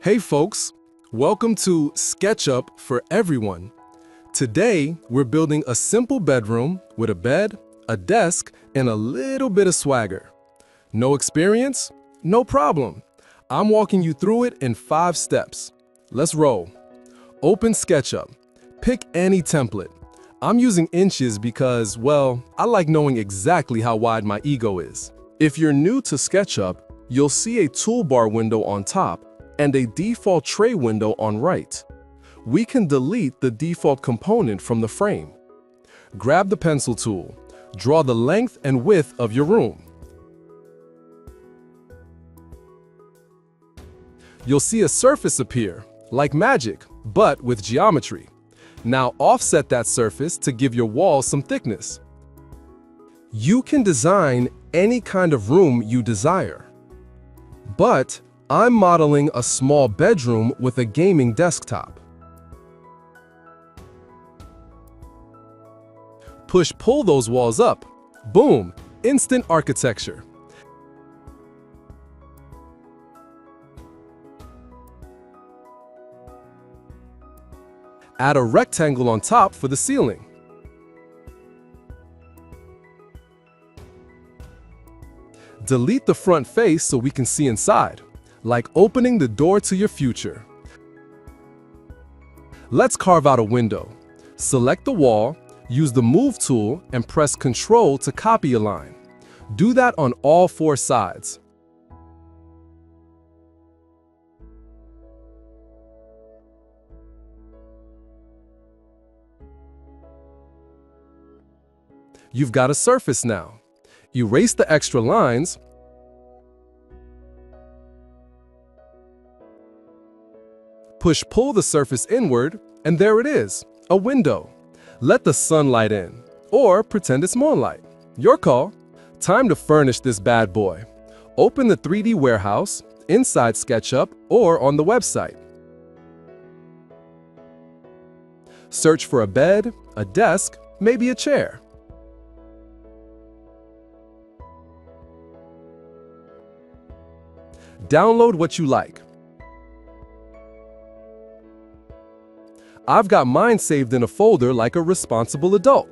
Hey folks, welcome to SketchUp for everyone. Today, we're building a simple bedroom with a bed, a desk, and a little bit of swagger. No experience? No problem. I'm walking you through it in 5 steps. Let's roll. Open SketchUp. Pick any template. I'm using inches because, well, I like knowing exactly how wide my ego is. If you're new to SketchUp, you'll see a toolbar window on top and a default tray window on right. We can delete the default component from the frame. Grab the pencil tool. Draw the length and width of your room. You'll see a surface appear, like magic, but with geometry. Now offset that surface to give your walls some thickness. You can design any kind of room you desire. But I'm modeling a small bedroom with a gaming desktop. Push-pull those walls up. Boom! Instant architecture. Add a rectangle on top for the ceiling. Delete the front face so we can see inside, like opening the door to your future. Let's carve out a window. Select the wall, use the Move tool, and press Ctrl to copy a line. Do that on all 4 sides. You've got a surface now. Erase the extra lines. Push-pull the surface inward, and there it is, a window. Let the sunlight in, or pretend it's moonlight. Your call. Time to furnish this bad boy. Open the 3D warehouse, inside SketchUp, or on the website. Search for a bed, a desk, maybe a chair. Download what you like. I've got mine saved in a folder like a responsible adult.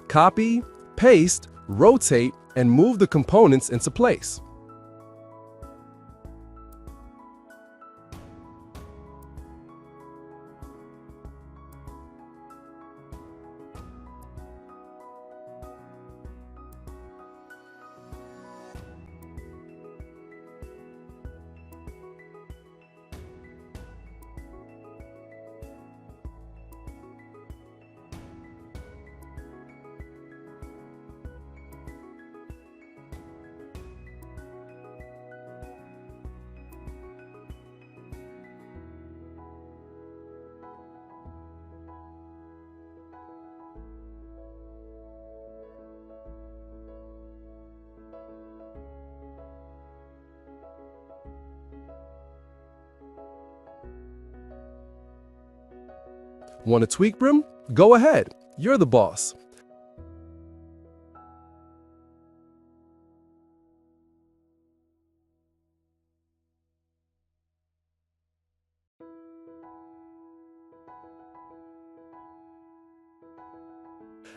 Copy, paste, rotate, and move the components into place. Want to tweak brim? Go ahead. You're the boss.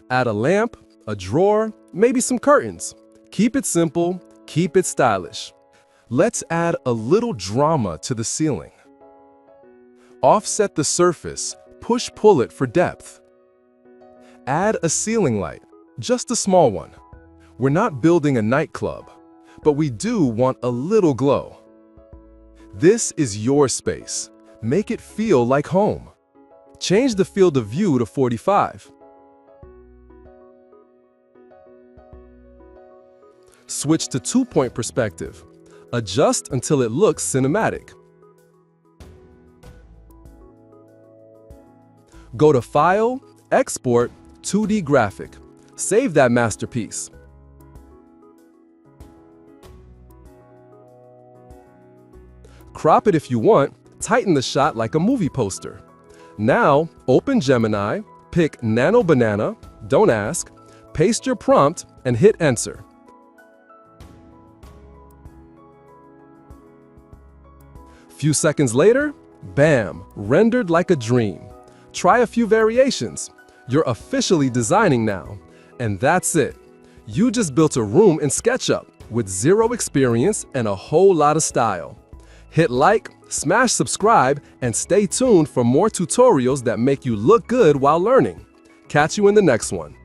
Add a lamp, a drawer, maybe some curtains. Keep it simple, keep it stylish. Let's add a little drama to the ceiling. Offset the surface. Push-pull it for depth. Add a ceiling light, just a small one. We're not building a nightclub, but we do want a little glow. This is your space. Make it feel like home. Change the field of view to 45. Switch to 2-point perspective. Adjust until it looks cinematic. Go to File, Export, 2D Graphic. Save that masterpiece. Crop it if you want, tighten the shot like a movie poster. Now, open Gemini, pick Nano Banana, don't ask, paste your prompt, and hit Enter. Few seconds later, bam, rendered like a dream. Try a few variations. You're officially designing now. And that's it. You just built a room in SketchUp with zero experience and a whole lot of style. Hit like, smash subscribe, and stay tuned for more tutorials that make you look good while learning. Catch you in the next one.